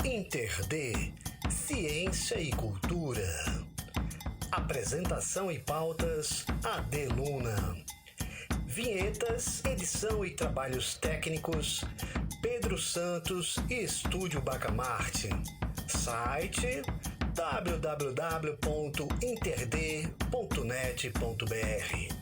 InterD, Ciência e Cultura. Apresentação e pautas, AD Luna. Vinhetas, edição e trabalhos técnicos, Pedro Santos e Estúdio Bacamarte. Site www.interd.net.br.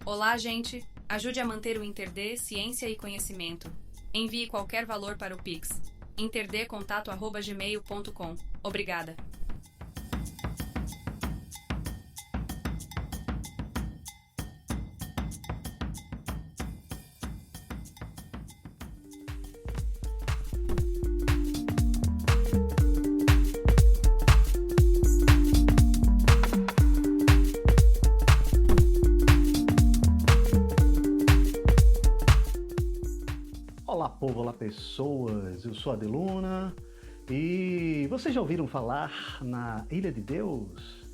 Olá, gente! Ajude a manter o InterD Ciência e Conhecimento. Envie qualquer valor para o Pix. interdcontato@gmail.com. Obrigada! Olá povo, olá pessoas, eu sou a AD Luna e vocês já ouviram falar na Ilha de Deus?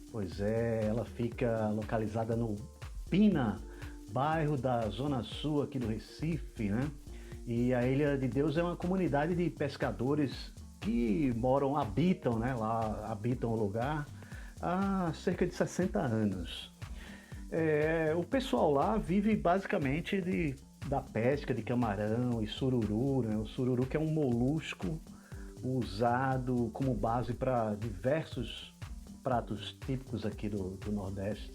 Pois é, ela fica localizada no Pina, bairro da Zona Sul aqui do Recife, né? E a Ilha de Deus é uma comunidade de pescadores que habitam o lugar há cerca de 60 anos. O pessoal lá vive basicamente da pesca de camarão e sururu, né? O sururu que é um molusco usado como base para diversos pratos típicos aqui do Nordeste.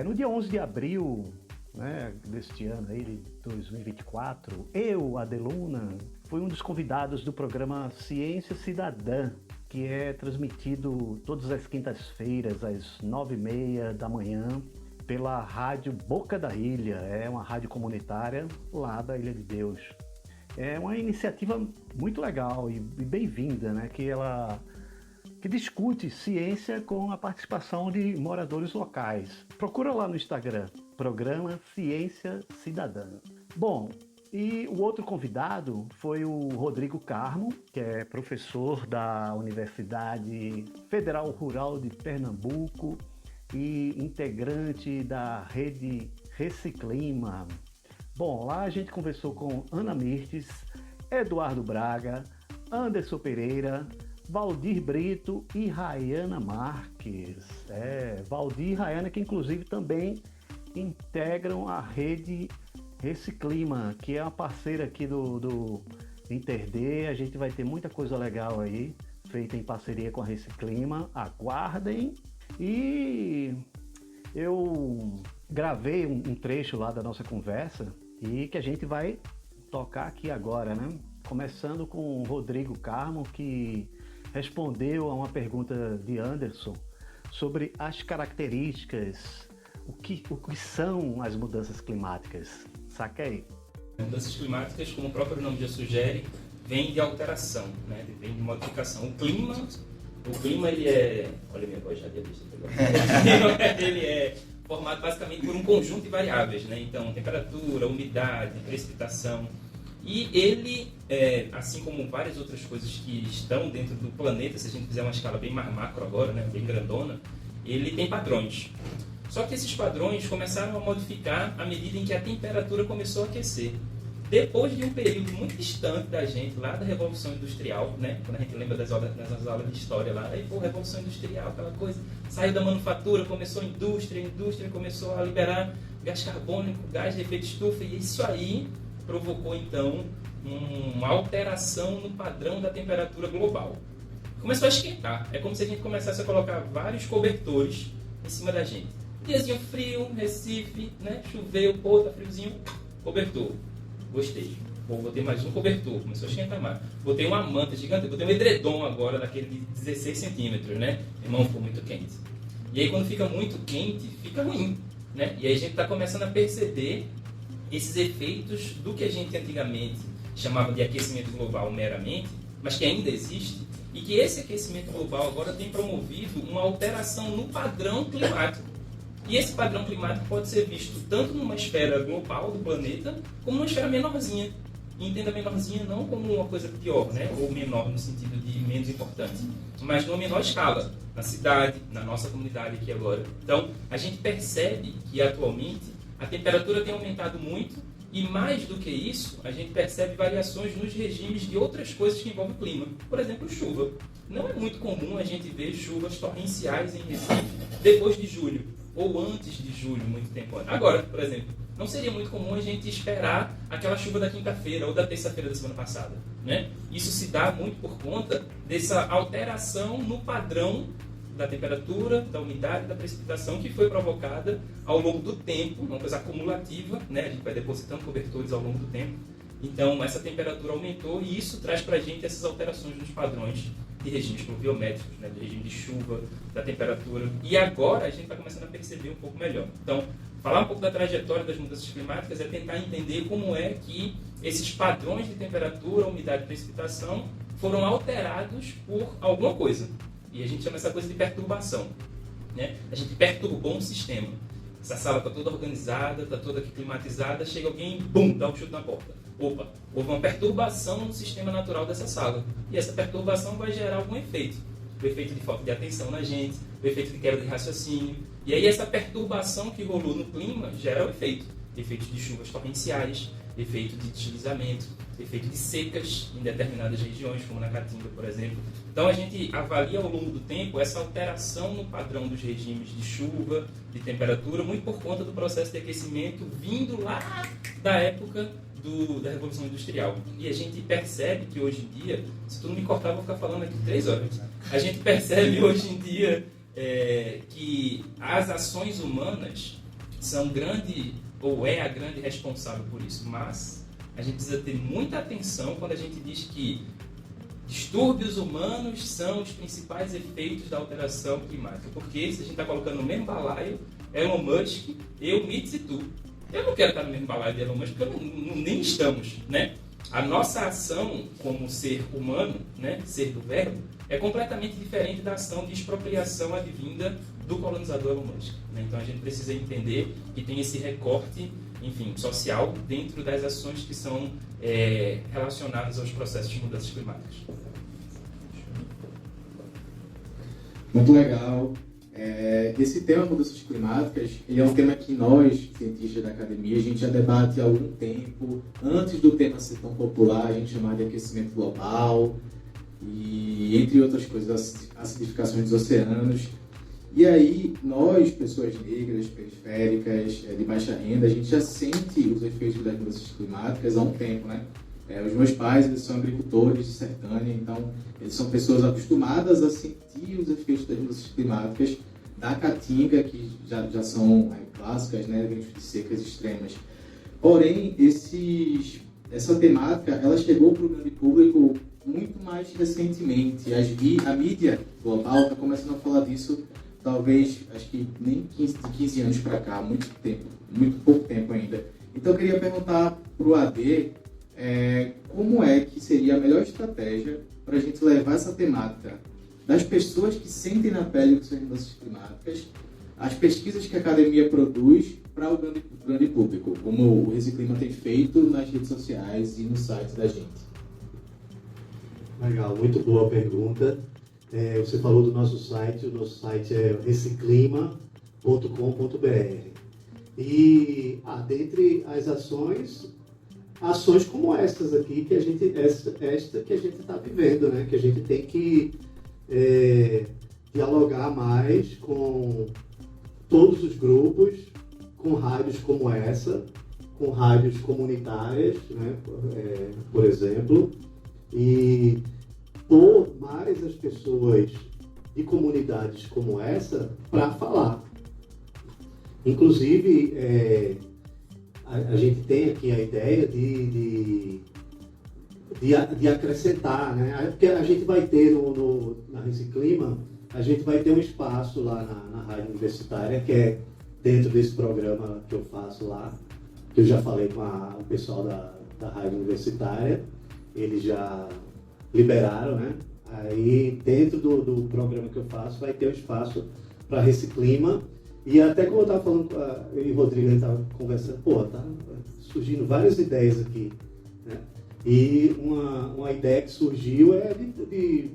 No dia 11 de abril, né, deste ano aí, de 2024, eu, AD Luna, fui um dos convidados do programa Ciência Cidadã, que é transmitido todas as quintas-feiras às 9h30 da manhã, pela rádio Boca da Ilha, é uma rádio comunitária lá da Ilha de Deus. É uma iniciativa muito legal e bem-vinda, né? Que discute ciência com a participação de moradores locais. Procura lá no Instagram, programa Ciência Cidadã. Bom, e o outro convidado foi o Rodrigo Carmo, que é professor da Universidade Federal Rural de Pernambuco e integrante da rede Reciclima. Bom, lá a gente conversou com Ana Mirtes, Eduardo Braga, Anderson Pereira, Valdir Brito e Rayana Marques. Valdir e Rayana, que inclusive também integram a rede Reciclima, que é uma parceira aqui do InterD. A gente vai ter muita coisa legal aí, feita em parceria com a Reciclima. Aguardem! E eu gravei um trecho lá da nossa conversa e que a gente vai tocar aqui agora, né? Começando com o Rodrigo Carmo, que respondeu a uma pergunta de Anderson sobre as características, o que são as mudanças climáticas. Saca aí. Mudanças climáticas, como o próprio nome já sugere, vem de alteração, né? Vem de modificação. O clima ele é... Olha a minha voz já de ele é formado basicamente por um conjunto de variáveis, né? Então, temperatura, umidade, precipitação. E ele, assim como várias outras coisas que estão dentro do planeta, se a gente fizer uma escala bem mais macro agora, né? Bem grandona, ele tem padrões. Só que esses padrões começaram a modificar à medida em que a temperatura começou a aquecer. Depois de um período muito distante da gente, lá da Revolução Industrial, né? Quando a gente lembra das aulas de história lá, aí, Revolução Industrial, aquela coisa, saiu da manufatura, começou a indústria começou a liberar gás carbônico, gás de efeito estufa, e isso aí provocou, então, uma alteração no padrão da temperatura global. Começou a esquentar, é como se a gente começasse a colocar vários cobertores em cima da gente. Diazinho frio, Recife, né? Choveu, tá friozinho, cobertor. Gostei. Vou ter mais um cobertor. Começou a esquentar mais. Botei uma manta gigante. Botei um edredom agora, daquele de 16 centímetros, né? Irmão, ficou muito quente. E aí, quando fica muito quente, fica ruim, né? E aí a gente está começando a perceber esses efeitos do que a gente antigamente chamava de aquecimento global meramente, mas que ainda existe, e que esse aquecimento global agora tem promovido uma alteração no padrão climático. E esse padrão climático pode ser visto tanto numa esfera global do planeta, como numa esfera menorzinha. E entenda menorzinha não como uma coisa pior, né? Ou menor no sentido de menos importante, mas numa menor escala, na cidade, na nossa comunidade aqui agora. Então, a gente percebe que atualmente a temperatura tem aumentado muito E mais do que isso, a gente percebe variações nos regimes de outras coisas que envolvem o clima. Por exemplo, chuva. Não é muito comum a gente ver chuvas torrenciais em Recife depois de julho, ou antes de julho, muito tempo antes. Agora, por exemplo, não seria muito comum a gente esperar aquela chuva da quinta-feira ou da terça-feira da semana passada, né? Isso se dá muito por conta dessa alteração no padrão da temperatura, da umidade, da precipitação que foi provocada ao longo do tempo, uma coisa acumulativa, né? A gente vai depositando cobertores ao longo do tempo. Então, essa temperatura aumentou e isso traz para a gente essas alterações nos padrões de regimes pluviométricos, né? Do regime de chuva, da temperatura. E agora a gente está começando a perceber um pouco melhor. Então, falar um pouco da trajetória das mudanças climáticas é tentar entender como é que esses padrões de temperatura, umidade e precipitação foram alterados por alguma coisa. E a gente chama essa coisa de perturbação, né? A gente perturbou um sistema. Essa sala está toda organizada, está toda aqui climatizada, chega alguém e bum, dá um chute na porta. Opa, houve uma perturbação no sistema natural dessa sala. E essa perturbação vai gerar algum efeito. O efeito de falta de atenção na gente, o efeito de quebra de raciocínio. E aí essa perturbação que rolou no clima gera o efeito. Efeito de chuvas torrenciais, efeito de deslizamento, efeito de secas em determinadas regiões, como na Caatinga, por exemplo. Então a gente avalia ao longo do tempo essa alteração no padrão dos regimes de chuva, de temperatura, muito por conta do processo de aquecimento vindo lá da época da Revolução Industrial. E a gente percebe que hoje em dia, se tu não me cortar, eu vou ficar falando aqui 3 horas. A gente percebe hoje em dia que as ações humanas são grande, ou é a grande responsável por isso, mas a gente precisa ter muita atenção quando a gente diz que distúrbios humanos são os principais efeitos da alteração climática, porque se a gente está colocando no mesmo balaio Elon Musk, eu, Mitz e tu, eu não quero estar no mesmo balaio de Elon Musk, porque nem estamos, né? A nossa ação como ser humano, né, ser do verbo, é completamente diferente da ação de expropriação advinda do colonizador Elon Musk, né? Então a gente precisa entender que tem esse recorte, enfim, social dentro das ações que são relacionadas aos processos de mudanças climáticas. Muito legal. Esse tema mudanças climáticas, ele é um tema que nós, cientistas da academia, a gente já debate há algum tempo. Antes do tema ser tão popular, a gente chamava de aquecimento global e, entre outras coisas, acidificação dos oceanos. E aí, nós, pessoas negras, periféricas, de baixa renda, a gente já sente os efeitos das mudanças climáticas há um tempo, né? Os meus pais, eles são agricultores de Sertânia, então eles são pessoas acostumadas a sentir os efeitos das mudanças climáticas da Caatinga, que já são clássicas, né, eventos de secas extremas. Porém, essa temática, ela chegou para o grande público muito mais recentemente. A mídia global está começando a falar disso, talvez, acho que nem 15 anos para cá, muito pouco tempo ainda. Então, eu queria perguntar para o AD, como é que seria a melhor estratégia para a gente levar essa temática das pessoas que sentem na pele que são mudanças climáticas, as pesquisas que a academia produz para o grande público, como o Reciclima tem feito nas redes sociais e no site da gente. Legal, muito boa pergunta. Você falou do nosso site, o nosso site é reciclima.com.br. E dentre as ações como essas aqui, esta que a gente está vivendo, né? Que a gente tem que dialogar mais com todos os grupos, com rádios como essa, com rádios comunitárias, né? Por exemplo, e pôr mais as pessoas de comunidades como essa para falar. Inclusive, a gente tem aqui a ideia de acrescentar, né? Porque a gente vai ter na Reciclima, a gente vai ter um espaço lá na Rádio Universitária, que é dentro desse programa que eu faço lá, que eu já falei com o pessoal da Rádio Universitária, eles já liberaram, né? Aí dentro do programa que eu faço vai ter um espaço para Reciclima. E até como eu estava falando, eu e o Rodrigo estava conversando, tá surgindo várias ideias aqui, né? E uma ideia que surgiu é de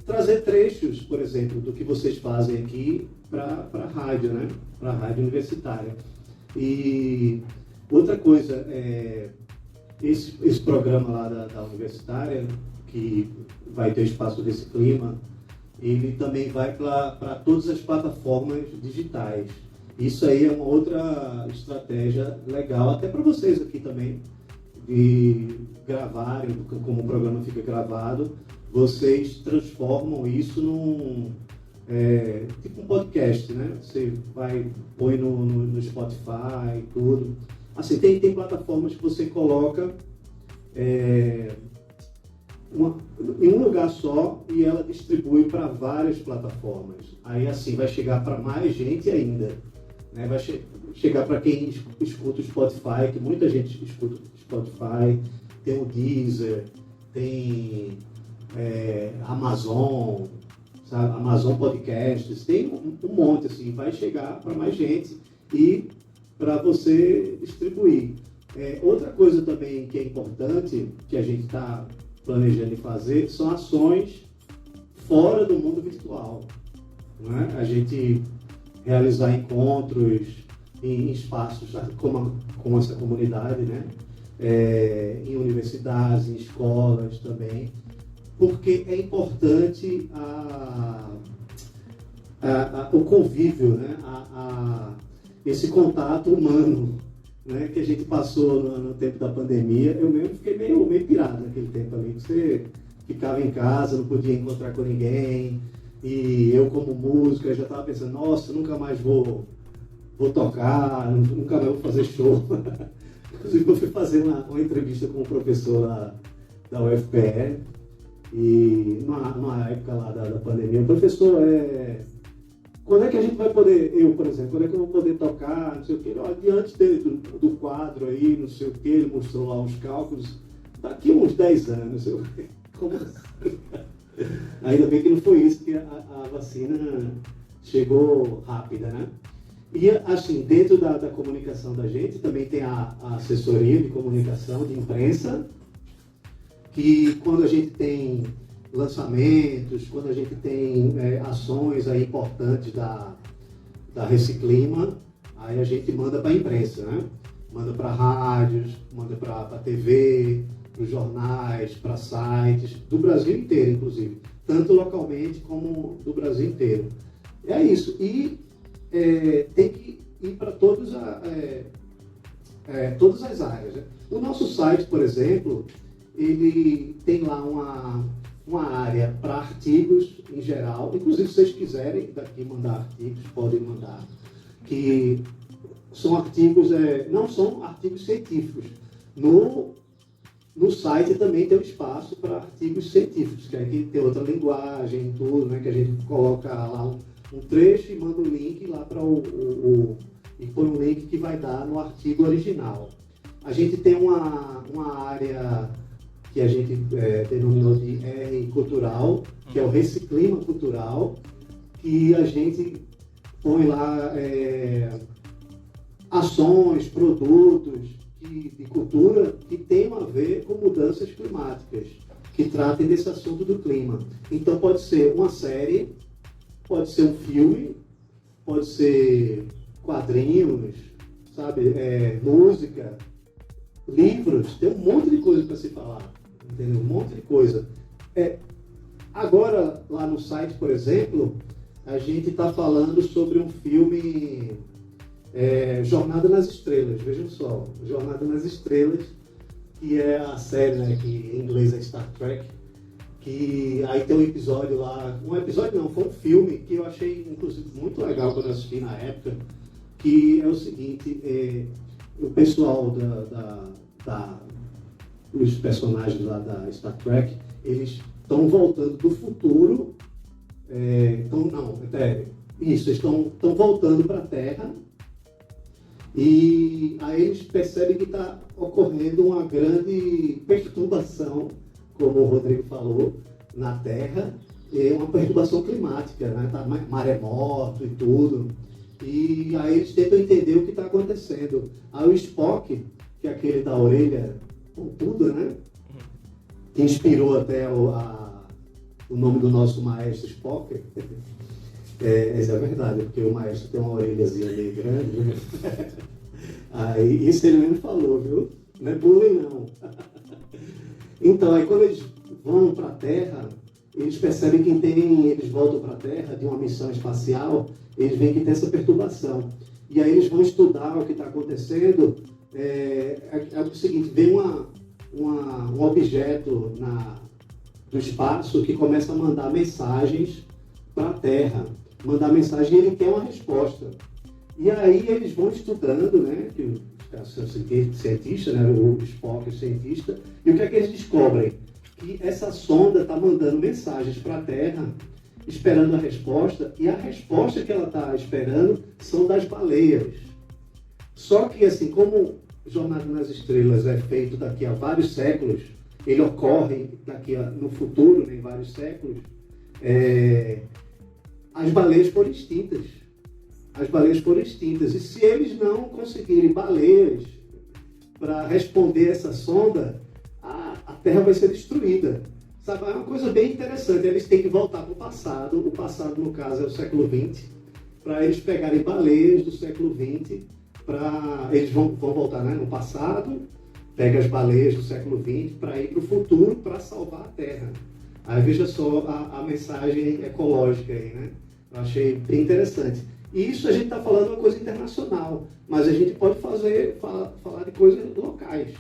trazer trechos, por exemplo, do que vocês fazem aqui para a rádio, né? Para a rádio universitária. E Outra coisa, esse programa lá da universitária, que vai ter o espaço desse clima, ele também vai para todas as plataformas digitais. Isso aí é uma outra estratégia legal, até para vocês aqui também, de gravarem, como o programa fica gravado, vocês transformam isso num tipo um podcast, né? Você põe no Spotify e tudo. Assim, tem plataformas que você coloca em um lugar só e ela distribui para várias plataformas. Aí assim vai chegar para mais gente ainda, né? Vai chegar para quem escuta o Spotify, que muita gente escuta o Spotify, tem o Deezer, tem Amazon, sabe? Amazon Podcasts, tem um monte, assim, vai chegar para mais gente e para você distribuir. Outra coisa também que é importante, que a gente está planejando fazer, são ações fora do mundo virtual. Não é? A gente realizar encontros em espaços como essa comunidade, né? Em universidades, em escolas também, porque é importante o convívio, né? Esse contato humano, né? Que a gente passou no tempo da pandemia. Eu mesmo fiquei meio pirado naquele tempo ali, que você ficava em casa, não podia encontrar com ninguém, e eu como músico, eu já estava pensando, nossa, nunca mais vou tocar, nunca mais vou fazer show. Inclusive eu fui fazer uma entrevista com um professor lá da UFPE, e numa época lá da pandemia, o professor quando é que a gente vai poder, eu, por exemplo, quando é que eu vou poder tocar, não sei o quê, diante do quadro aí, não sei o quê, ele mostrou lá os cálculos, daqui uns 10 anos, como assim? Ainda bem que não foi isso, que a vacina chegou rápida, né? E, assim, dentro da comunicação da gente, também tem a assessoria de comunicação, de imprensa, que quando a gente tem lançamentos, quando a gente tem ações aí importantes da Reciclima, aí a gente manda para a imprensa, né? Manda para rádios, manda para TV, para os jornais, para sites, do Brasil inteiro, inclusive. Tanto localmente como do Brasil inteiro. É isso. E tem que ir para todas as áreas, né? O nosso site, por exemplo, ele tem lá uma área para artigos em geral. Inclusive, se vocês quiserem daqui mandar artigos, podem mandar. Que são artigos, não são artigos científicos. No site também tem um espaço para artigos científicos, que aqui tem outra linguagem, tudo, né? Que a gente coloca lá um trecho e manda o link lá para e põe um link que vai dar no artigo original. A gente tem uma área que a gente denominou de R cultural, que é o Reciclima Cultural, que a gente põe lá ações, produtos de cultura que tenham a ver com mudanças climáticas, que tratem desse assunto do clima. Então pode ser uma série, pode ser um filme, pode ser quadrinhos, sabe, música, livros, tem um monte de coisa para se falar, entendeu? Um monte de coisa. Agora, lá no site, por exemplo, a gente está falando sobre um filme Jornada nas Estrelas, vejam só, Jornada nas Estrelas, que é a série, né, que em inglês é Star Trek, que aí tem um episódio lá, foi um filme que eu achei, inclusive, muito legal quando eu assisti na época, que é o seguinte, o pessoal os personagens lá da Star Trek, eles estão voltando do futuro, eles estão voltando para a Terra, e aí eles percebem que está ocorrendo uma grande perturbação, como o Rodrigo falou, na Terra, uma perturbação climática, né? Tá maremoto e tudo. E aí eles tentam entender o que está acontecendo. Aí o Spock, que é aquele da orelha pontuda, né? Que inspirou até o nome do nosso maestro Spock. Essa é a verdade, porque o maestro tem uma orelhazinha meio grande, né? Aí, isso ele mesmo falou, viu? Não é bullying, não. Então, aí quando eles vão para a Terra, eles percebem que eles voltam para a Terra de uma missão espacial, eles veem que tem essa perturbação. E aí eles vão estudar o que está acontecendo. É o seguinte, vem um objeto do espaço que começa a mandar mensagens para a Terra. Mandar mensagem e ele quer uma resposta. E aí eles vão estudando, né, que o cientista, né, o Spock, o cientista, e o que é que eles descobrem? Que essa sonda está mandando mensagens para a Terra, esperando a resposta, e a resposta que ela está esperando são das baleias. Só que, assim, como Jornada nas Estrelas é feito daqui a vários séculos, ele ocorre no futuro, né, em vários séculos, as baleias foram extintas. As baleias foram extintas. E se eles não conseguirem baleias para responder essa sonda, a Terra vai ser destruída. Sabe? É uma coisa bem interessante. Eles têm que voltar para o passado. O passado, no caso, é o século XX, para eles pegarem baleias do século XX. Eles vão voltar, né, no passado, pega as baleias do século XX para ir para o futuro para salvar a Terra. Aí veja só a mensagem ecológica aí, né? Eu achei bem interessante. E isso a gente está falando de uma coisa internacional, mas a gente pode falar de coisas locais.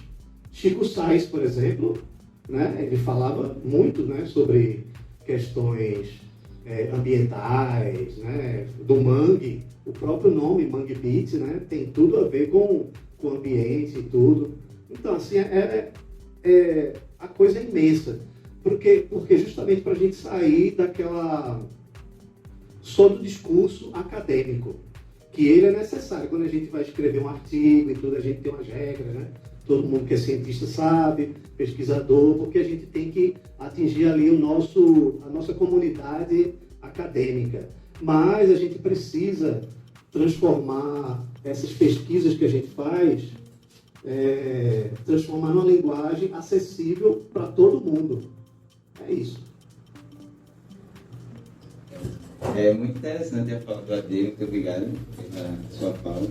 Chico Sainz, por exemplo, né, ele falava muito, né, sobre questões ambientais, né, do mangue. O próprio nome, Mangue Beat, né, tem tudo a ver com o ambiente e tudo. Então, assim, a coisa é imensa. Porque justamente para a gente sair só do discurso acadêmico, que ele é necessário. Quando a gente vai escrever um artigo e tudo, a gente tem umas regras, né? Todo mundo que é cientista sabe, pesquisador, porque a gente tem que atingir ali a nossa comunidade acadêmica. Mas a gente precisa transformar essas pesquisas que a gente faz, transformar numa linguagem acessível para todo mundo. É isso. É muito interessante a fala do Ade, muito obrigado pela sua fala.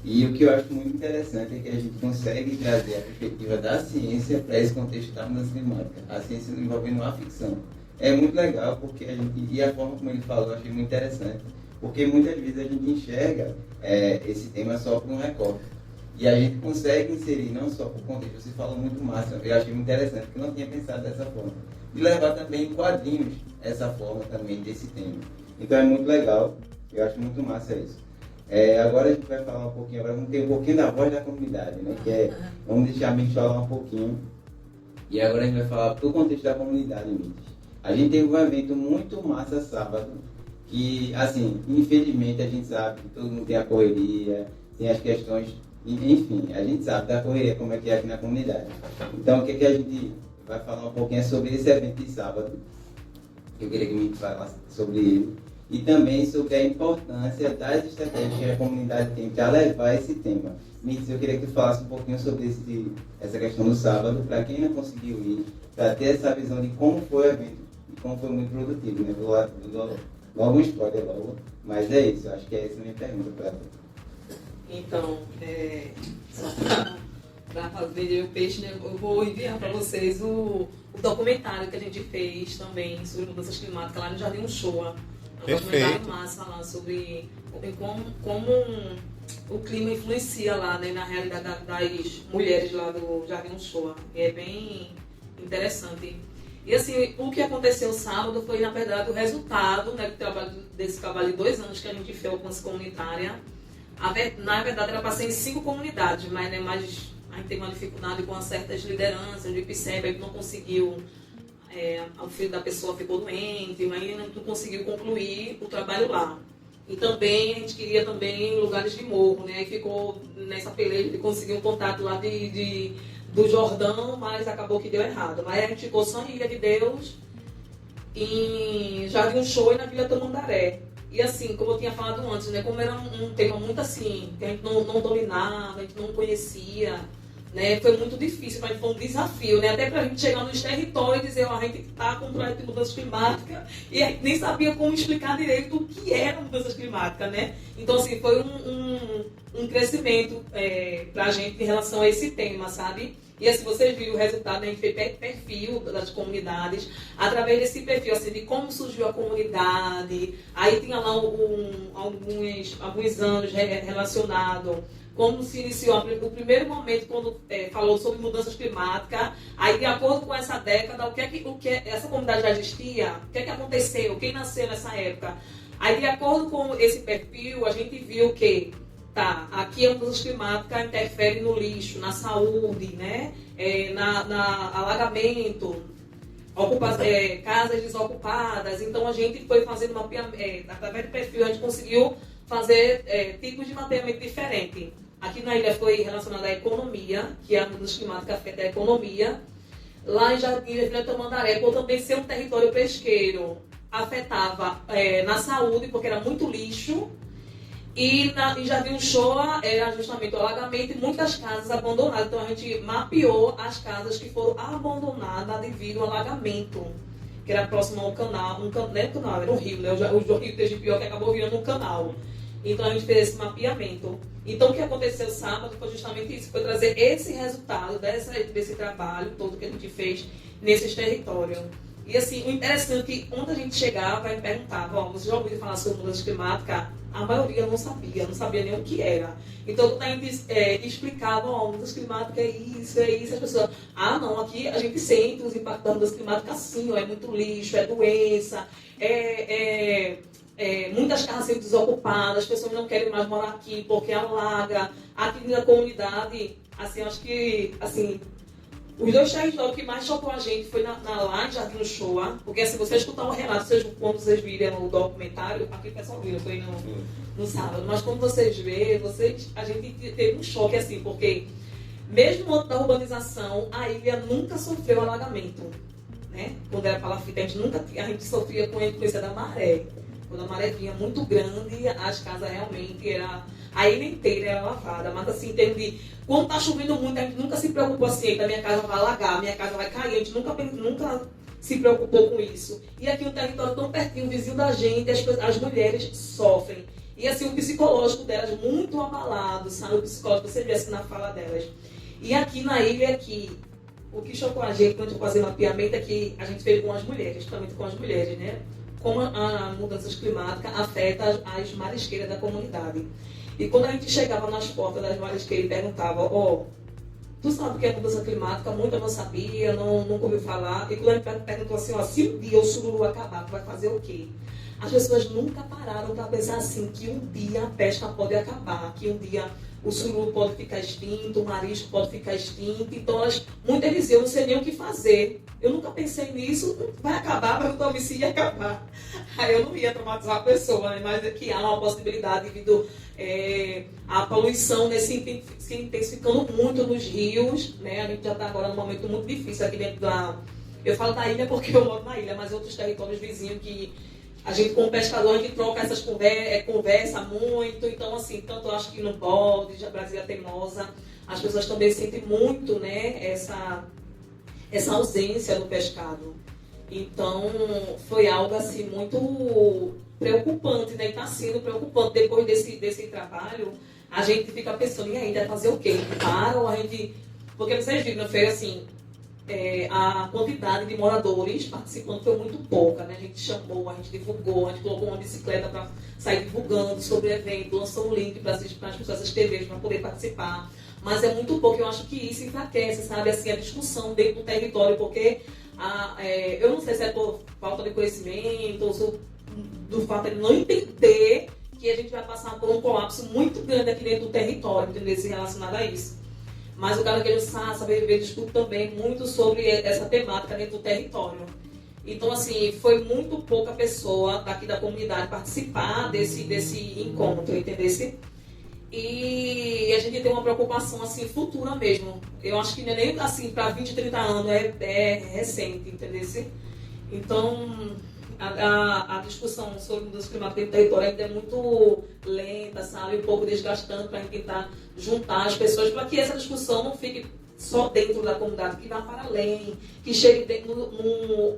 E o que eu acho muito interessante é que a gente consegue trazer a perspectiva da ciência para esse contexto da mudança climática. A ciência envolvendo a ficção. É muito legal, porque e a forma como ele falou, eu achei muito interessante. Porque muitas vezes a gente enxerga esse tema só por um recorte. E a gente consegue inserir não só por contexto, você falou muito massa, eu achei muito interessante, porque eu não tinha pensado dessa forma. E levar também em quadrinhos essa forma também desse tema. Então é muito legal, eu acho muito massa isso. Agora a gente vai falar um pouquinho, agora vamos ter um pouquinho da voz da comunidade, né? Vamos deixar a gente falar um pouquinho. E agora a gente vai falar do contexto da comunidade, Mites. A gente teve um evento muito massa sábado, que, assim, infelizmente a gente sabe que todo mundo tem a correria, tem as questões, enfim, a gente sabe da correria, como é que é aqui na comunidade. Então, o que a gente vai falar um pouquinho sobre esse evento de sábado, que eu queria que o Mites falasse sobre ele, e também sobre a importância das estratégias que a comunidade tem para levar esse tema. Mites, eu queria que tu falasse um pouquinho sobre essa questão do sábado, para quem não conseguiu ir, para ter essa visão de como foi o evento, e como foi muito produtivo, né? Vou logo um spoiler logo, mas é isso, eu acho que é essa a minha pergunta para tu. Então, só para vender o peixe, né, eu vou enviar para vocês o documentário que a gente fez também sobre mudanças climáticas lá no Jardim Uchoa. É um documentário massa lá sobre como o clima influencia lá, né, na realidade das mulheres lá do Jardim Uchoa. E é bem interessante. E assim, o que aconteceu sábado foi, na verdade, o resultado, né, desse trabalho de 2 anos que a gente fez a alcance comunitária. Na verdade, era para ser em 5 comunidades, mas, né, a gente teve uma dificuldade com certas lideranças, o IPCEP, a gente não conseguiu, o filho da pessoa ficou doente, mas a gente não conseguiu concluir o trabalho lá. E também, a gente queria também lugares de morro, né, e ficou nessa peleja de conseguir um contato lá do Jordão, mas acabou que deu errado. Mas a gente ficou só em Ilha de Deus, em Jardim Uchoa e na Vila Tamandaré. E assim, como eu tinha falado antes, né, como era um tema muito assim, que a gente não dominava, a gente não conhecia, né, foi muito difícil, mas foi um desafio, né, até para a gente chegar nos territórios e dizer, a gente está com um projeto de mudança climática, e a gente nem sabia como explicar direito o que era mudanças climáticas, né. Então, assim, foi um crescimento para a gente em relação a esse tema, sabe? E assim, vocês viram o resultado, né? A gente fez perfil das comunidades, através desse perfil, assim, de como surgiu a comunidade, aí tinha lá alguns anos relacionado, como se iniciou o primeiro momento, quando falou sobre mudanças climáticas, aí de acordo com essa década, o que essa comunidade já existia, o que aconteceu, quem nasceu nessa época. Aí de acordo com esse perfil, a gente viu que aqui a mudança climática interfere no lixo, na saúde, né? Na alagamento, casas desocupadas. Então a gente foi fazendo mapeamento, através do perfil a gente conseguiu fazer tipos de mapeamento diferentes. Aqui na ilha foi relacionado à economia, que a mudança climática afeta a economia. Lá em Jardim Tamandaré, por também ser um território pesqueiro, afetava na saúde, porque era muito lixo. E em Jardim Uchoa era justamente o alagamento e muitas casas abandonadas. Então a gente mapeou as casas que foram abandonadas devido ao alagamento, que era próximo ao canal, era um rio, né? O rio Tegipió, que acabou virando um canal. Então a gente fez esse mapeamento. Então o que aconteceu sábado foi justamente isso, foi trazer esse resultado desse trabalho todo que a gente fez nesses territórios. E assim, o interessante é que quando a gente chegava e perguntava, você já ouviu falar sobre mudança climática? A maioria não sabia nem o que era. Então, quando a gente explicava, mudança climática é isso, as pessoas, não, aqui a gente sente os impactos da mudança climática assim, é muito lixo, é doença, muitas casas sendo desocupadas, as pessoas não querem mais morar aqui porque alaga. Aqui na comunidade, assim, acho que, assim, os dois territórios que mais chocou a gente foi lá em Jardim Uchoa, porque assim, você escutar um relato, quando vocês viram o documentário, aqui o pessoal viu, foi no sábado, mas quando vocês vê, a gente teve um choque assim, porque mesmo antes da urbanização, a ilha nunca sofreu alagamento, né? Quando era palafita, a gente sofria com a influência da maré. Quando a maré vinha muito grande, as casas realmente a ilha inteira era lavada, mas assim, em termos de quando está chovendo muito, a gente nunca se preocupou assim, a minha casa vai alagar, a minha casa vai cair, a gente nunca se preocupou com isso. E aqui um território tão pertinho, vizinho da gente, as mulheres sofrem. E assim, o psicológico delas muito abalado, sabe? O psicológico, você vê assim na fala delas. E aqui na ilha, o que chocou a gente quando a gente fazia mapeamento é que a gente fez com as mulheres, justamente com as mulheres, né? Como a mudança climática afeta as marisqueiras da comunidade. E quando a gente chegava nas portas das marisqueiras e perguntava, tu sabe o que é mudança climática? Muita não sabia, nunca ouviu falar. E quando a gente perguntou assim, se um dia o sururu acabar, tu vai fazer o quê? As pessoas nunca pararam para pensar assim, que um dia a pesca pode acabar, que um dia o sururu pode ficar extinto, o marisco pode ficar extinto. Então, muitas diziam, eu não sei nem o que fazer. Eu nunca pensei nisso, vai acabar, mas eu talvez se ia acabar. Aí eu não ia traumatizar a pessoa, né? Mas que há uma possibilidade devido à poluição se intensificando muito nos rios, né? A gente já está agora num momento muito difícil aqui dentro eu falo da ilha porque eu moro na ilha, mas outros territórios vizinhos que a gente, como pescador, a gente troca essas conversa muito. Então, assim, tanto eu acho que no bode, já Brasília Teimosa, as pessoas também sentem muito, né, essa ausência do pescado. Então, foi algo, assim, muito preocupante, né? E está sendo preocupante. Depois desse trabalho, a gente fica pensando, e aí, vai fazer o quê? Ou a gente... Porque vocês viram, foi assim... a quantidade de moradores participando foi muito pouca, né? A gente chamou, a gente divulgou, a gente colocou uma bicicleta para sair divulgando sobre o evento, lançou um link para as pessoas se inscreverem para poder participar. Mas é muito pouco, eu acho que isso enfraquece, sabe? Assim, a discussão dentro do território, porque eu não sei se é por falta de conhecimento ou do fato de não entender que a gente vai passar por um colapso muito grande aqui dentro do território, entendeu? Se relacionado a isso. Mas o Caranguejo Saber Viver discute também muito sobre essa temática dentro do território. Então, assim, foi muito pouca pessoa daqui da comunidade participar desse encontro, entendeu? E a gente tem uma preocupação, assim, futura mesmo. Eu acho que não é nem, assim, para 20, 30 anos, é recente, entendeu? Então... A discussão sobre mudança climática no território ainda é muito lenta, sabe? Um pouco desgastante para a gente tentar juntar as pessoas para que essa discussão não fique só dentro da comunidade, que vá para além, que chegue no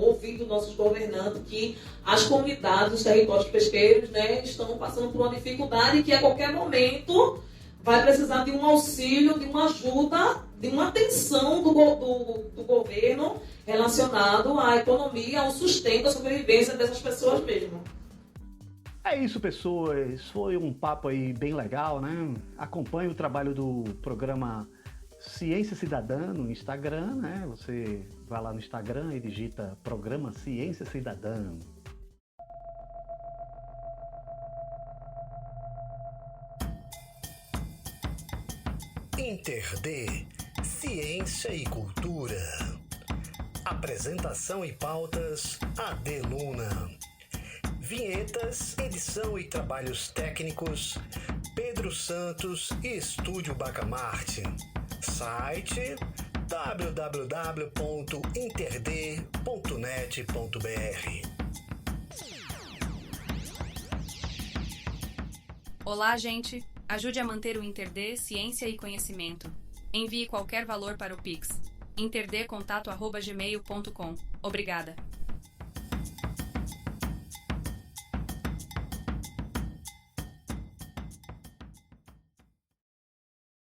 ouvido dos nossos governantes, que as comunidades, os territórios pesqueiros, né, estão passando por uma dificuldade que a qualquer momento vai precisar de um auxílio, de uma ajuda, de uma atenção do governo relacionado à economia, ao sustento, à sobrevivência dessas pessoas mesmo. É isso, pessoas. Foi um papo aí bem legal, né? Acompanhe o trabalho do programa Ciência Cidadã no Instagram, né? Você vai lá no Instagram e digita Programa Ciência Cidadã. InterD, Ciência e Cultura. Apresentação e pautas, Adeluna. Vinhetas, edição e trabalhos técnicos, Pedro Santos e Estúdio Bacamarte. Site www.interd.net.br. Olá, gente! Ajude a manter o InterD Ciência e Conhecimento. Envie qualquer valor para o Pix. interdcontato@gmail.com. Obrigada!